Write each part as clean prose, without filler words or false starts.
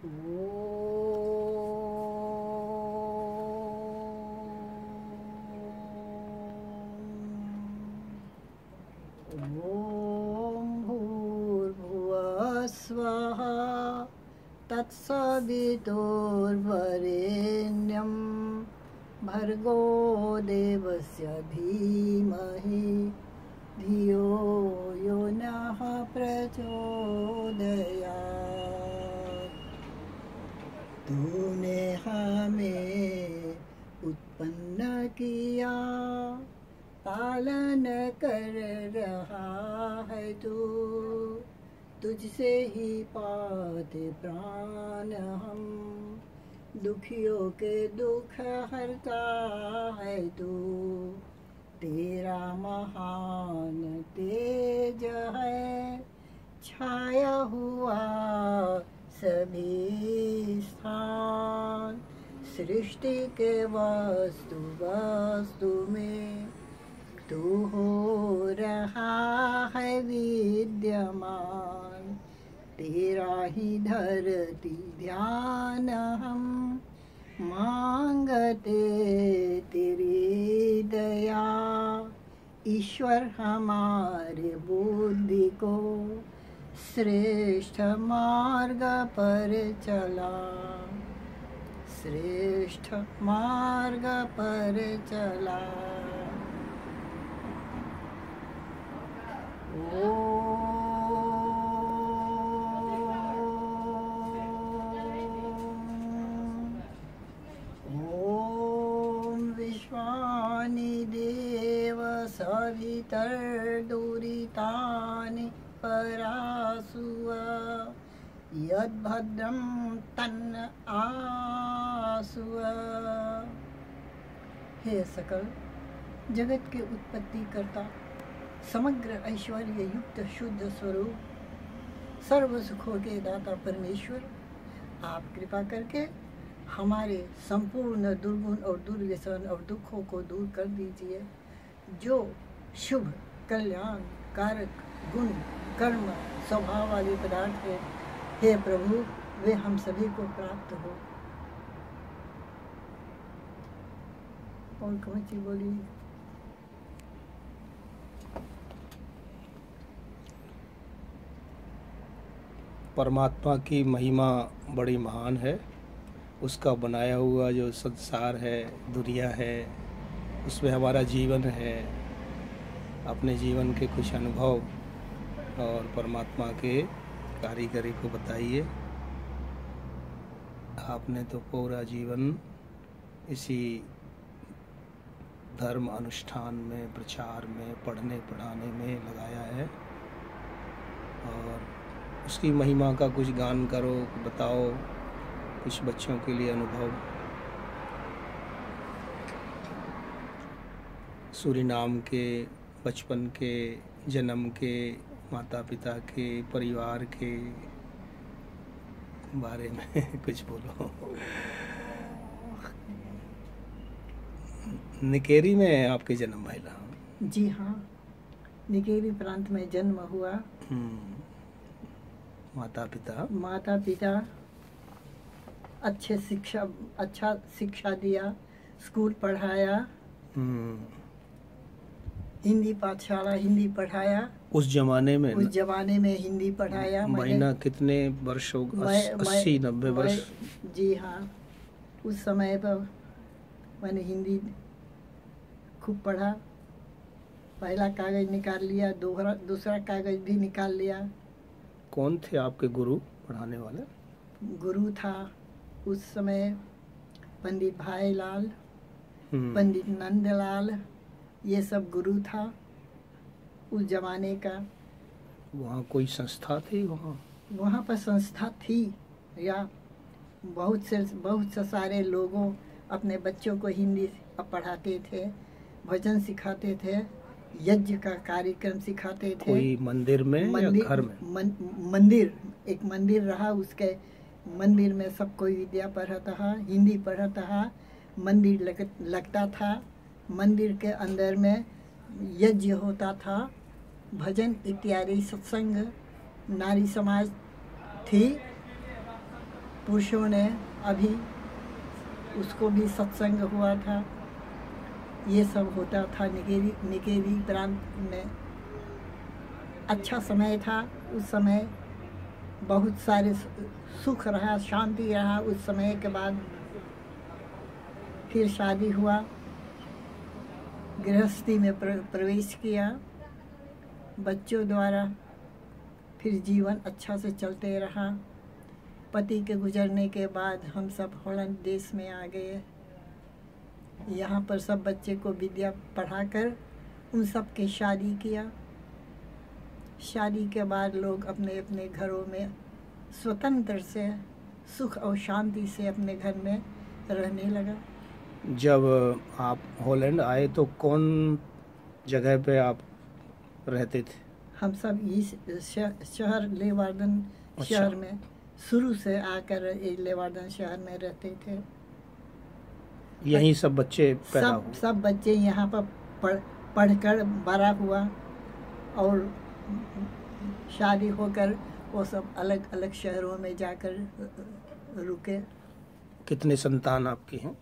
ॐ भूर्भुवः स्वः तत्सवितुर्वरेण्यं भर्गो देवस्य धीमहि धियो यो नः प्रचोदयात्। तूने हमें उत्पन्न किया, पालन कर रहा है तू, तुझसे ही पाते प्राण हम, दुखियों के दुख हरता है तू। तेरा महान तेज है छाया हुआ सभी स्थान, सृष्टि के वस्तु वस्तु में तू हो रहा है विद्यमान। तेरा ही धरती ध्यान हम मांगते तेरी दया। ईश्वर हमारे बुद्धि को श्रेष्ठ मार्ग पर चला, श्रेष्ठ मार्ग पर चला। ॐ विश्वानि देव सवितर्दुरितानि परासुव, यद्भद्रं तन्न आसुव। हे सकल जगत के उत्पत्ति करता, समग्र ऐश्वर्य युक्त शुद्ध स्वरूप, सर्व सुखों के दाता परमेश्वर, आप कृपा करके हमारे संपूर्ण दुर्गुण और दुर्व्यसन और दुखों को दूर कर दीजिए। जो शुभ कल्याण कारक गुण कर्म स्वभाव वाले पदार्थ है, हे प्रभु, वे हम सभी को प्राप्त हो। और कमची बोली। परमात्मा की महिमा बड़ी महान है। उसका बनाया हुआ जो संसार है, दुनिया है, उसमें हमारा जीवन है। अपने जीवन के कुछ अनुभव और परमात्मा के कारीगरी को बताइए। आपने तो पूरा जीवन इसी धर्म अनुष्ठान में, प्रचार में, पढ़ने पढ़ाने में लगाया है, और उसकी महिमा का कुछ गान करो, बताओ कुछ बच्चों के लिए अनुभव। सूरीनाम के बचपन के, जन्म के, माता पिता के, परिवार के बारे में कुछ बोलो। निकेरी में आपके जन्म भइला? जी हाँ, निकेरी प्रांत में जन्म हुआ। माता पिता अच्छा शिक्षा दिया, स्कूल पढ़ाया, हिंदी पाठशाला हिंदी पढ़ाया। उस जमाने में हिंदी पढ़ाया। महीना कितने वर्ष हो? 80-90 वर्ष? जी हाँ, उस समय पर मैंने हिंदी खूब पढ़ा। पहला कागज निकाल लिया, दूसरा कागज भी निकाल लिया। कौन थे आपके गुरु पढ़ाने वाले? गुरु था उस समय पंडित भाईलाल, पंडित नंदलाल, ये सब गुरु था उस जमाने का। वहाँ कोई संस्था थी? वहाँ पर संस्था थी, या बहुत से सारे लोगों अपने बच्चों को हिंदी पढ़ाते थे, भजन सिखाते थे, यज्ञ का कार्यक्रम सिखाते थे। कोई मंदिर में या घर में? मंदिर, एक मंदिर रहा, उसके मंदिर में सब कोई विद्या पढ़ता था, हिंदी पढ़ता था। मंदिर लगता था, मंदिर के अंदर में यज्ञ होता था, भजन इत्यादि सत्संग। नारी समाज थी, पुरुषों ने अभी उसको भी सत्संग हुआ था। ये सब होता था निकेरी प्रांत में। अच्छा समय था उस समय, बहुत सारे सुख रहा, शांति रहा। उस समय के बाद फिर शादी हुआ, गृहस्थी में प्रवेश किया बच्चों द्वारा। फिर जीवन अच्छा से चलते रहा। पति के गुजरने के बाद हम सब हॉलैंड देश में आ गए। यहाँ पर सब बच्चे को विद्या पढ़ाकर उन सब की शादी किया। शादी के बाद लोग अपने अपने घरों में स्वतंत्र से सुख और शांति से अपने घर में रहने लगा। जब आप हॉलैंड आए तो कौन जगह पे आप रहते थे? हम सब इस शहर लेवार्डन शहर में शुरू से आकर लेवार्डन शहर में रहते थे। यहीं सब बच्चे पैदा हुए? सब बच्चे यहाँ पर पढ़कर बड़ा हुआ और शादी होकर वो सब अलग अलग शहरों में जाकर रुके। कितने संतान आपके हैं?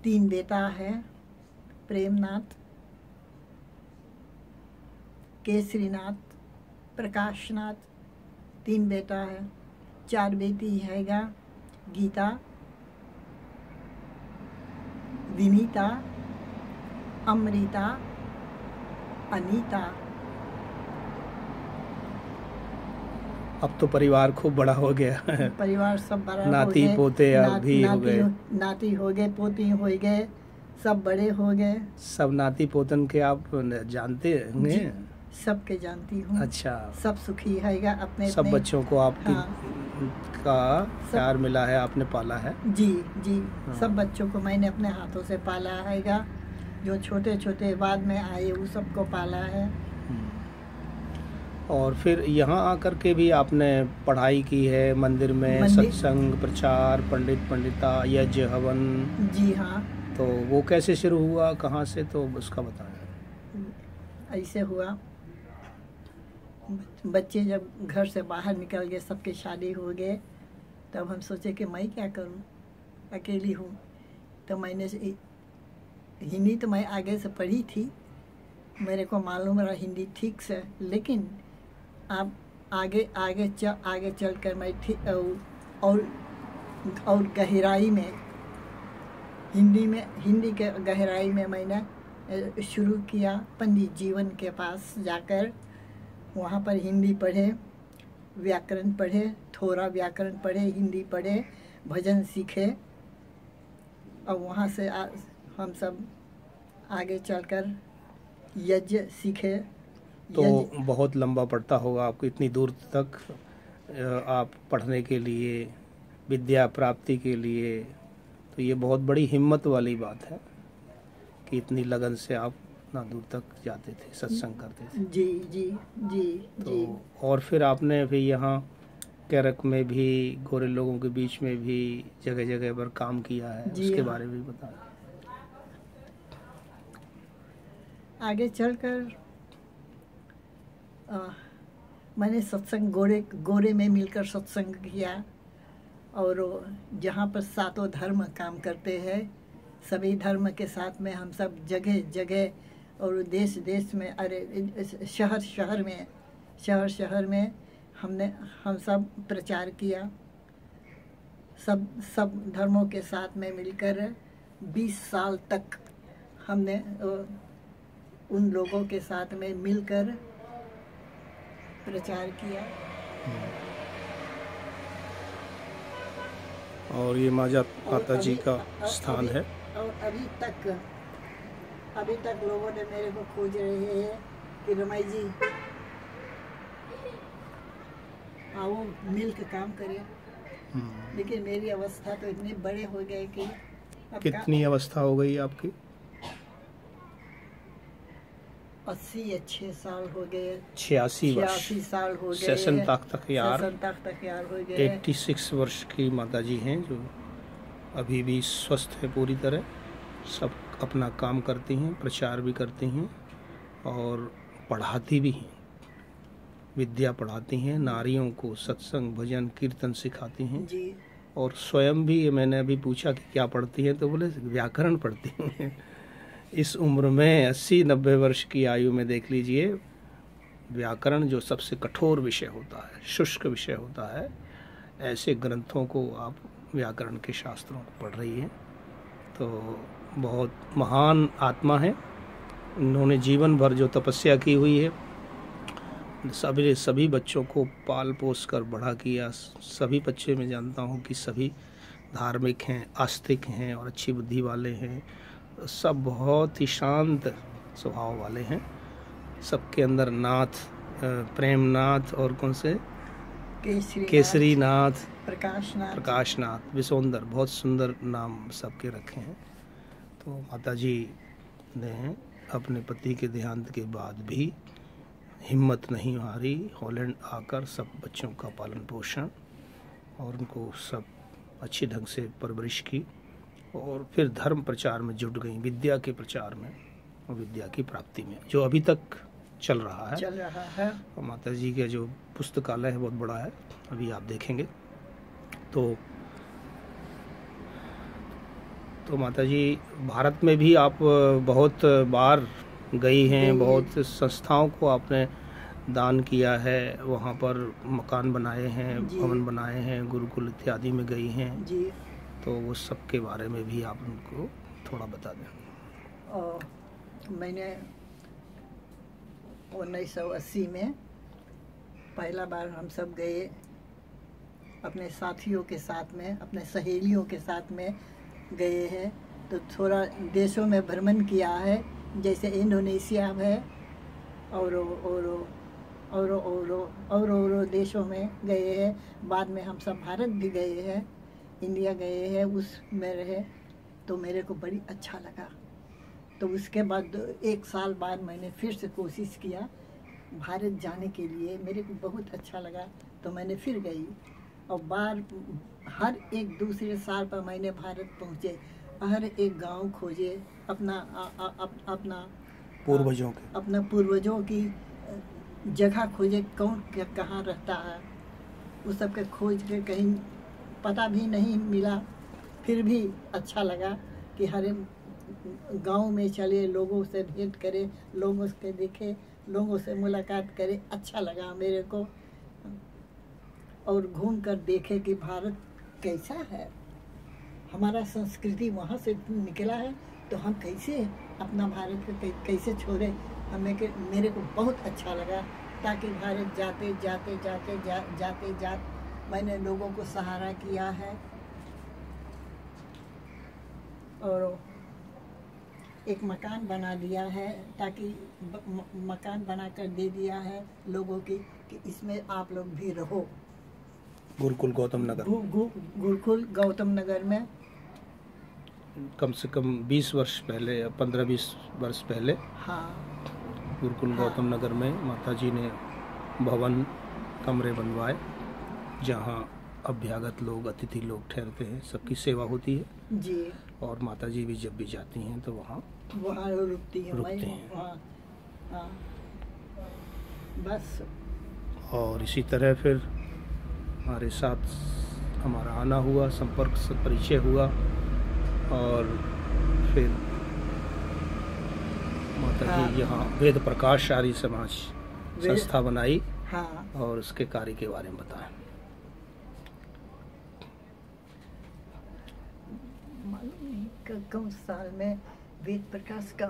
3 बेटा है, प्रेमनाथ, केसरीनाथ, प्रकाशनाथ। 3 बेटा है। 4 बेटी हैगा, गीता, विनीता, अमृता, अनीता। अब तो परिवार खूब बड़ा हो गया है। परिवार सब बड़ा नाती हो गए, पोते भी हो गए। नाती हो गए, पोती हो गए, सब बड़े हो गए। सब नाती पोतन के आप जानते होंगे? सबके जानती हूँ। अच्छा। सब सुखी हैगा अपने सब बच्चों को आप हाँ, का प्यार मिला है, आपने पाला है? जी जी। हाँ। सब बच्चों को मैंने अपने हाथों से पाला हैगा। जो छोटे छोटे बाद में आए वो सबको पाला है। और फिर यहाँ आकर के भी आपने पढ़ाई की है मंदिर में, सत्संग, प्रचार, पंडित पंडिता, यज्ञ, हवन? जी हाँ। तो वो कैसे शुरू हुआ, कहाँ से, तो उसका बताएं। ऐसे हुआ, बच्चे जब घर से बाहर निकल गए, सबके शादी हो गए, तब हम सोचे कि मैं क्या करूं, अकेली हूं। तो मैंने हिंदी तो मैं आगे से पढ़ी थी, मेरे को मालूम रहा हिंदी ठीक से, लेकिन अब आगे चल कर मैं और गहराई में हिंदी के गहराई में मैंने शुरू किया। पंडित जीवन के पास जाकर वहाँ पर हिंदी पढ़े, व्याकरण पढ़े, थोड़ा व्याकरण पढ़े, हिंदी पढ़े, भजन सीखे। और वहाँ से हम सब आगे चलकर यज्ञ सीखे। तो बहुत लंबा पड़ता होगा आपको, इतनी दूर तक आप पढ़ने के लिए, विद्या प्राप्ति के लिए, तो ये बहुत बड़ी हिम्मत वाली बात है कि इतनी लगन से आप इतना दूर तक जाते थे, सत्संग करते थे। जी जी जी तो जी। और फिर आपने फिर यहाँ कैरक में भी, गोरे लोगों के बीच में भी जगह जगह पर काम किया है, उसके बारे में बताएं। आगे चलकर मैंने सत्संग गोरे में मिलकर सत्संग किया। और जहाँ पर 7 धर्म काम करते हैं, सभी धर्म के साथ में हम सब जगह जगह और देश देश में, अरे शहर में हम सब प्रचार किया। सब धर्मों के साथ में मिलकर 20 साल तक हमने उन लोगों के साथ में मिलकर प्रचार किया। और ये माता जी का स्थान है। और अभी तक लोगों ने मेरे को खोज रहे हैं कि रमाई जी आओ मिल के काम करें। लेकिन मेरी अवस्था तो इतनी बड़े हो गए कि कितनी अवस्था हो गई आपकी? 86 साल हो गए। 86 साल हो गए। सेशन तक यार हो गए। 86 वर्ष की माता जी हैं, जो अभी भी स्वस्थ है पूरी तरह। सब अपना काम करती हैं, प्रचार भी करती हैं और पढ़ाती भी हैं। विद्या पढ़ाती हैं, नारियों को सत्संग भजन कीर्तन सिखाती हैं जी। और स्वयं भी, मैंने अभी पूछा कि क्या पढ़ती हैं तो बोले व्याकरण पढ़ती हैं। इस उम्र में 80-90 वर्ष की आयु में देख लीजिए, व्याकरण जो सबसे कठोर विषय होता है, शुष्क विषय होता है, ऐसे ग्रंथों को आप व्याकरण के शास्त्रों को पढ़ रही हैं, तो बहुत महान आत्मा है। इन्होंने जीवन भर जो तपस्या की हुई है, सभी बच्चों को पाल पोस कर बड़ा किया। सभी बच्चे मैं जानता हूँ कि सभी धार्मिक हैं, आस्तिक हैं और अच्छी बुद्धि वाले हैं, सब बहुत ही शांत स्वभाव वाले हैं। सबके अंदर नाथ, प्रेमनाथ और कौन से केसरीनाथ, प्रकाशनाथ, विसोंदर, बहुत सुंदर नाम सबके रखे हैं। तो माता जी ने अपने पति के देहांत के बाद भी हिम्मत नहीं हारी, हॉलैंड आकर सब बच्चों का पालन पोषण और उनको सब अच्छी ढंग से परवरिश की और फिर धर्म प्रचार में जुट गई, विद्या के प्रचार में और विद्या की प्राप्ति में, जो अभी तक चल रहा है। और माता जी का जो पुस्तकालय है बहुत बड़ा है, अभी आप देखेंगे। तो माता जी भारत में भी आप बहुत बार गई हैं, बहुत संस्थाओं को आपने दान किया है, वहाँ पर मकान बनाए हैं, भवन बनाए हैं, गुरुकुल इत्यादि में गई हैं जी। तो वो सब के बारे में भी आप उनको थोड़ा बता दें। मैंने 1980 में पहला बार हम सब गए अपने साथियों के साथ में, अपने सहेलियों के साथ में गए हैं। तो थोड़ा देशों में भ्रमण किया है, जैसे इंडोनेशिया है और देशों में गए हैं। बाद में हम सब भारत भी गए हैं, इंडिया गए हैं, उसमें रहे तो मेरे को बड़ी अच्छा लगा। तो उसके बाद 1 साल बाद मैंने फिर से कोशिश किया भारत जाने के लिए, मेरे को बहुत अच्छा लगा तो मैंने फिर गई और हर एक दूसरे साल पर मैंने भारत पहुँचे, हर एक गांव खोजे, अपना पूर्वजों की जगह खोजे, कौन कहाँ रहता है, उस सब के खोज के कहीं पता भी नहीं मिला। फिर भी अच्छा लगा कि हर गांव में चले, लोगों से भेंट करे, लोगों से देखे, लोगों से मुलाकात करे, अच्छा लगा मेरे को। और घूम कर देखे कि भारत कैसा है, हमारा संस्कृति वहाँ से निकला है तो हम कैसे अपना भारत को कैसे छोड़े, मेरे को बहुत अच्छा लगा। ताकि भारत जाते मैंने लोगों को सहारा किया है और एक मकान बना दिया है, ताकि मकान बनाकर दे दिया है लोगों की कि इसमें आप लोग भी रहो। गुरुकुल गौतम नगर में कम से कम 20 वर्ष पहले या 15-20 वर्ष पहले, हाँ, गुरुकुल गौतम नगर में माता जी ने भवन कमरे बनवाए, जहाँ अभ्यागत लोग, अतिथि लोग ठहरते हैं, सबकी सेवा होती है जी। और माता जी भी जब भी जाती हैं तो वहाँ रुकती हैं। हाँ, बस। और इसी तरह फिर हमारे साथ हमारा आना हुआ, संपर्क से परिचय हुआ और फिर माता जी यहाँ वेद प्रकाश आर्य समाज संस्था बनाई। हाँ। और उसके कार्य के बारे में बताएं। कौन साल में वेद प्रकाश का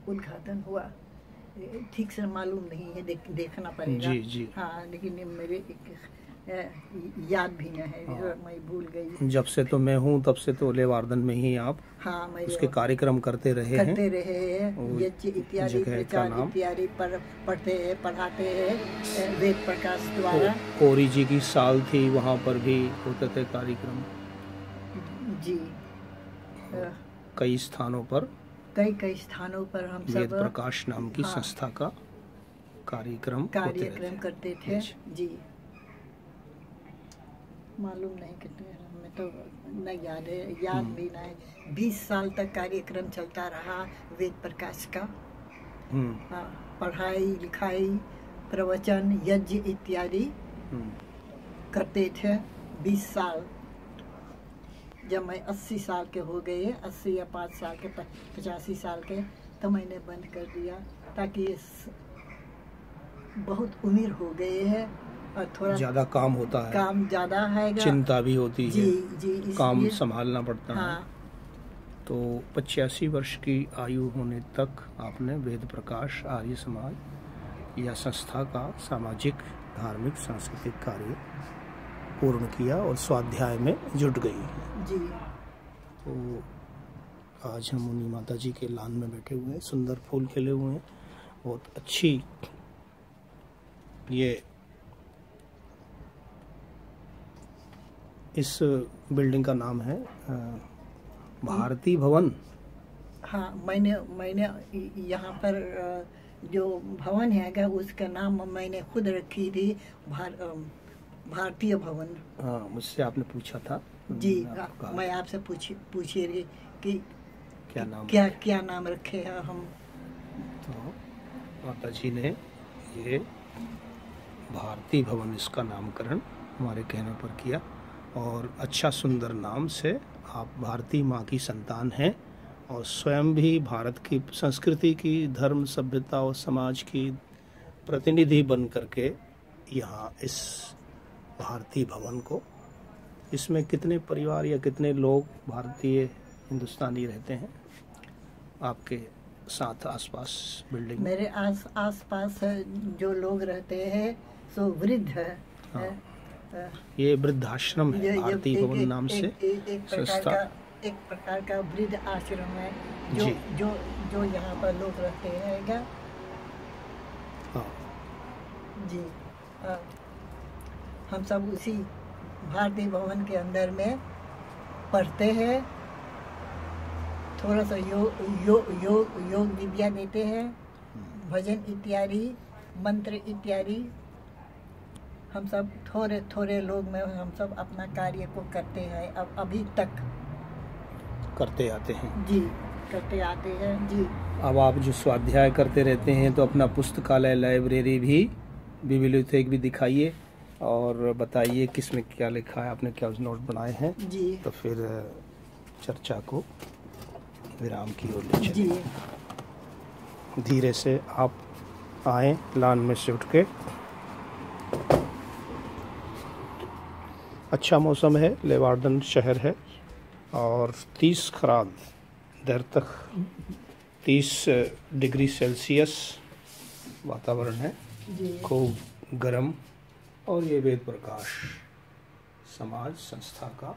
उद्घाटन हुआ, ठीक से मालूम नहीं है, देखना पड़ेगा जी। हाँ, लेकिन मेरे याद भी नहीं है। हाँ। मैं भूल गई। जब से तो मैं हूँ तब से तो लेवार्दन में ही आप उसके कार्यक्रम करते रहे हैं। इत्यादि प्रचार इत्यादि पढ़ाते हैं वेद प्रकाश द्वारा। कोरी जी की साल थी, वहाँ पर भी होते थे कार्यक्रम जी। कई स्थानों पर हम सब वेद प्रकाश नाम की संस्था का कार्यक्रम करते थे जी। मालूम नहीं कितने, हमें तो नहीं याद है, याद भी नहीं। 20 साल तक कार्यक्रम चलता रहा वेद प्रकाश का। पढ़ाई लिखाई प्रवचन यज्ञ इत्यादि करते थे 20 साल। जब मैं 80 साल के हो गए, 80 या 5 साल के 85 साल के, तो मैंने बंद कर दिया, ताकि बहुत उम्र हो गई है और थोड़ा ज़्यादा काम होता है, काम ज़्यादा है, चिंता भी होती है, जी काम संभालना पड़ता है। हाँ। तो 85 वर्ष की आयु होने तक आपने वेद प्रकाश आर्य समाज या संस्था का सामाजिक, धार्मिक, सांस्कृतिक कार्य पूर्ण किया और स्वाध्याय में जुट गई जी। तो आज हम मुनि माता जी के लान में बैठे हुए हैं, सुंदर फूल खिले हुए हैं, बहुत अच्छी। ये इस बिल्डिंग का नाम है भारती भवन। हाँ, मैंने यहाँ पर जो भवन है उसका नाम मैंने खुद रखी थी, भारतीय भवन। हाँ, मुझसे आपने पूछा था जी। मैं आपसे पूछी रही कि क्या नाम रखे हैं हम। तो माता जी ने ये भारती भवन इसका नामकरण हमारे कहने पर किया, और अच्छा सुंदर नाम से आप भारती माँ की संतान हैं और स्वयं भी भारत की संस्कृति की, धर्म, सभ्यता और समाज की प्रतिनिधि बन करके यहाँ इस भारती भवन को, इसमें कितने परिवार या कितने लोग भारतीय हिंदुस्तानी रहते हैं आपके साथ आसपास बिल्डिंग? मेरे आसपास जो लोग रहते हैं सो वृद्ध है। हाँ। ये वृद्धाश्रम है, भारती भवन नाम से संस्था। एक प्रकार का वृद्ध आश्रम है जो यहाँ पर लोग रहते हैं क्या? हाँ जी। हम सब उसी भारती भवन के अंदर में पढ़ते हैं, थोड़ा सा योग विद्या देते हैं, भजन इत्यादि, मंत्र इत्यादि। हम सब थोड़े लोग में हम सब अपना कार्य को करते हैं, अब अभी तक करते आते हैं। जी, करते आते हैं जी। अब आप जो स्वाध्याय करते रहते हैं तो अपना पुस्तकालय, लाइब्रेरी भी, बिब्लियोथेक भी दिखाइए और बताइए किसमें क्या लिखा है, आपने क्या नोट बनाए हैं जी। तो फिर चर्चा को विराम की ओर ले चलें। जी। धीरे से आप आए लान में से उठ के। अच्छा मौसम है, लेवार्डन शहर है और 30 खराद देर तक 30 डिग्री सेल्सियस वातावरण है, खूब गर्म। और ये वेद प्रकाश समाज संस्था का,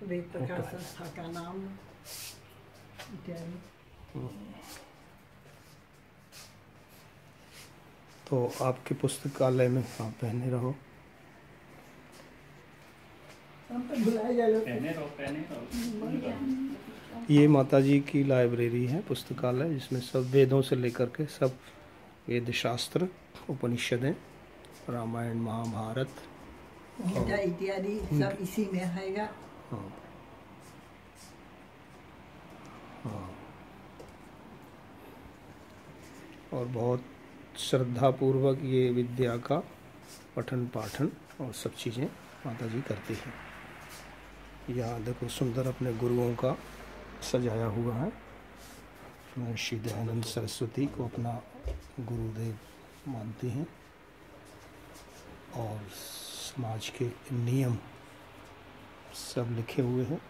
वेद प्रकाश संस्था का नाम तो आपके पुस्तकालय में आप पहने रहो। ये माता जी की लाइब्रेरी है, पुस्तकालय, जिसमें सब वेदों से लेकर के सब वेद शास्त्र, उपनिषदें, रामायण, महाभारत, गीता इत्यादि सब इसी में है। हाँ। हाँ। और बहुत श्रद्धा पूर्वक ये विद्या का पठन पाठन और सब चीज़ें माता जी करती हैं। यहाँ देखो सुंदर अपने गुरुओं का सजाया हुआ है। महर्षि दयानंद सरस्वती को अपना गुरुदेव मानती हैं और समाज के नियम सब लिखे हुए हैं।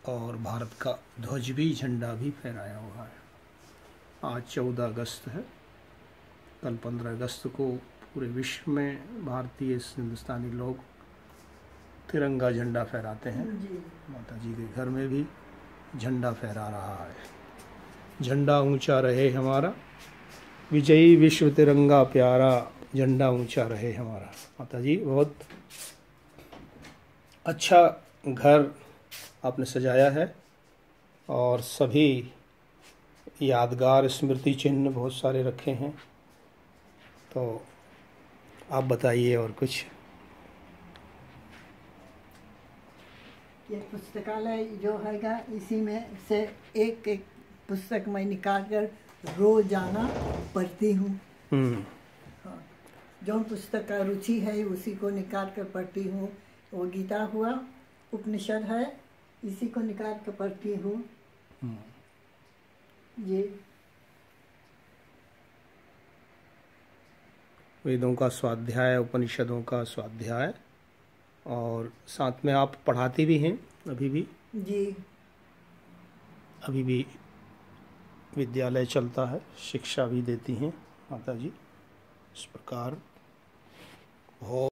और भारत का ध्वज भी, झंडा भी फहराया हुआ है। आज 14 अगस्त है, कल 15 अगस्त को पूरे विश्व में भारतीय हिंदुस्तानी लोग तिरंगा झंडा फहराते हैं। माता जी के घर में भी झंडा फहरा रहा है। झंडा ऊंचा रहे हमारा, विजयी विश्व तिरंगा प्यारा, झंडा ऊंचा रहे हमारा। माता जी बहुत अच्छा घर आपने सजाया है और सभी यादगार स्मृति चिन्ह बहुत सारे रखे हैं। तो आप बताइए और कुछ। ये पुस्तकालय जो हैगा, इसी में से एक एक पुस्तक मैं निकाल कर रोजाना पढ़ती हूँ। हाँ, जो पुस्तक का रुचि है उसी को निकाल कर पढ़ती हूँ। वो गीता हुआ, उपनिषद है, इसी को निकाल कर पढ़ती हूँ। ये वेदों का स्वाध्याय, उपनिषदों का स्वाध्याय, और साथ में आप पढ़ाती भी हैं अभी भी? जी, अभी भी विद्यालय चलता है, शिक्षा भी देती हैं माता जी। इस प्रकार हो